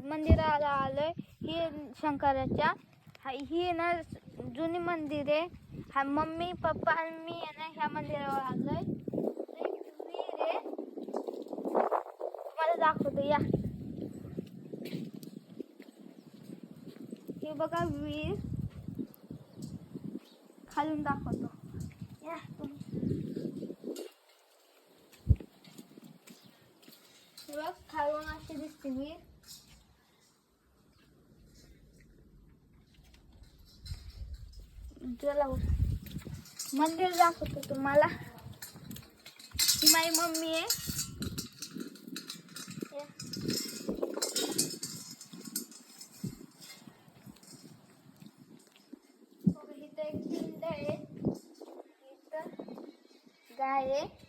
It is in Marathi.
मंदिराला आलोय. ही शंकराच्या ही ना जुनी मंदिर आहे. हा मम्मी पप्पा आणि मी आहे ना ह्या मंदिरावर आलोय. विहीर आहे, तुम्हाला दाखवतो या. हे बघा विहीर, खालून दाखवतो या बघ, खालून अशी दिसते विहीर. चला मंदिर दाखवतो तुम्हाला. ही माझी मम्मी आहे. इथं एक पिंड आहे, इथं गाय आहे.